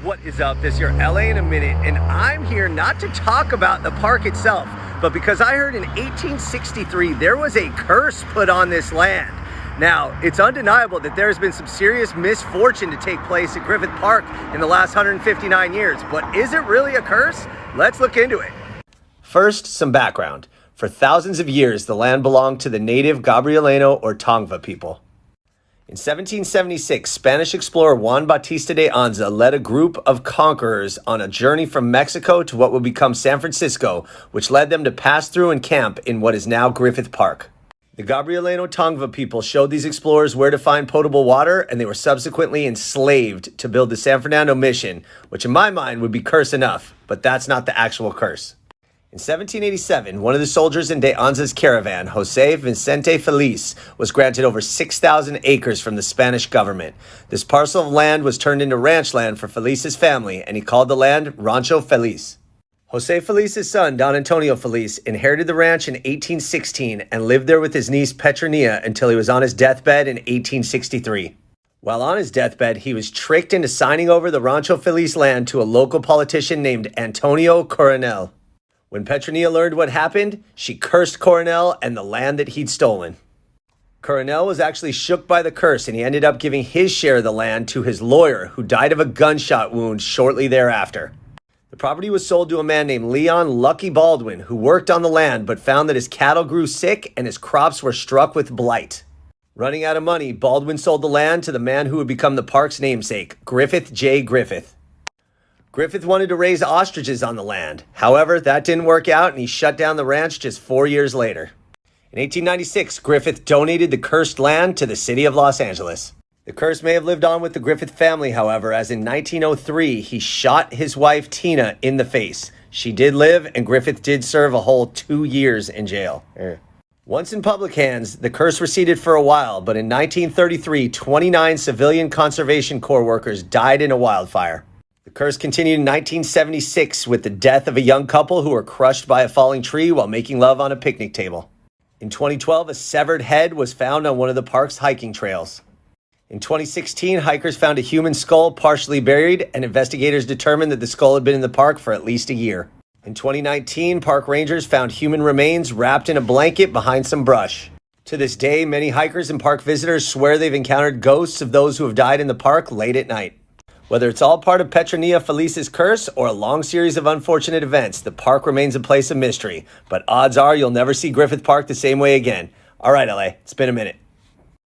What is up? This is your LA in a minute, and I'm here not to talk about the park itself, but because I heard in 1863 there was a curse put on this land. Now, it's undeniable that there's been some serious misfortune to take place at Griffith Park in the last 159 years, but is it really a curse? Let's look into it. First, some background. For thousands of years, the land belonged to the native Gabrielino or Tongva people. In 1776, Spanish explorer Juan Bautista de Anza led a group of conquerors on a journey from Mexico to what would become San Francisco, which led them to pass through and camp in what is now Griffith Park. The Gabrielino Tongva people showed these explorers where to find potable water, and they were subsequently enslaved to build the San Fernando Mission, which in my mind would be curse enough, but that's not the actual curse. In 1787, one of the soldiers in De Anza's caravan, Jose Vicente Feliz, was granted over 6,000 acres from the Spanish government. This parcel of land was turned into ranch land for Feliz's family, and he called the land Rancho Feliz. Jose Feliz's son, Don Antonio Feliz, inherited the ranch in 1816 and lived there with his niece Petronilla until he was on his deathbed in 1863. While on his deathbed, he was tricked into signing over the Rancho Feliz land to a local politician named Antonio Coronel. When Petronilla learned what happened, she cursed Coronel and the land that he'd stolen. Coronel was actually shook by the curse, and he ended up giving his share of the land to his lawyer, who died of a gunshot wound shortly thereafter. The property was sold to a man named Leon Lucky Baldwin, who worked on the land but found that his cattle grew sick and his crops were struck with blight. Running out of money, Baldwin sold the land to the man who would become the park's namesake, Griffith J. Griffith. Griffith wanted to raise ostriches on the land. However, that didn't work out, and he shut down the ranch just 4 years later. In 1896, Griffith donated the cursed land to the city of Los Angeles. The curse may have lived on with the Griffith family, however, as in 1903, he shot his wife Tina in the face. She did live, and Griffith did serve a whole 2 years in jail. Once in public hands, the curse receded for a while, but in 1933, 29 civilian conservation corps workers died in a wildfire. The curse continued in 1976 with the death of a young couple who were crushed by a falling tree while making love on a picnic table. In 2012, a severed head was found on one of the park's hiking trails. In 2016, hikers found a human skull partially buried, and investigators determined that the skull had been in the park for at least a year. In 2019, park rangers found human remains wrapped in a blanket behind some brush. To this day, many hikers and park visitors swear they've encountered ghosts of those who have died in the park late at night. Whether it's all part of Petronilla Feliz's curse or a long series of unfortunate events, the park remains a place of mystery. But odds are you'll never see Griffith Park the same way again. All right, LA, it's been a minute.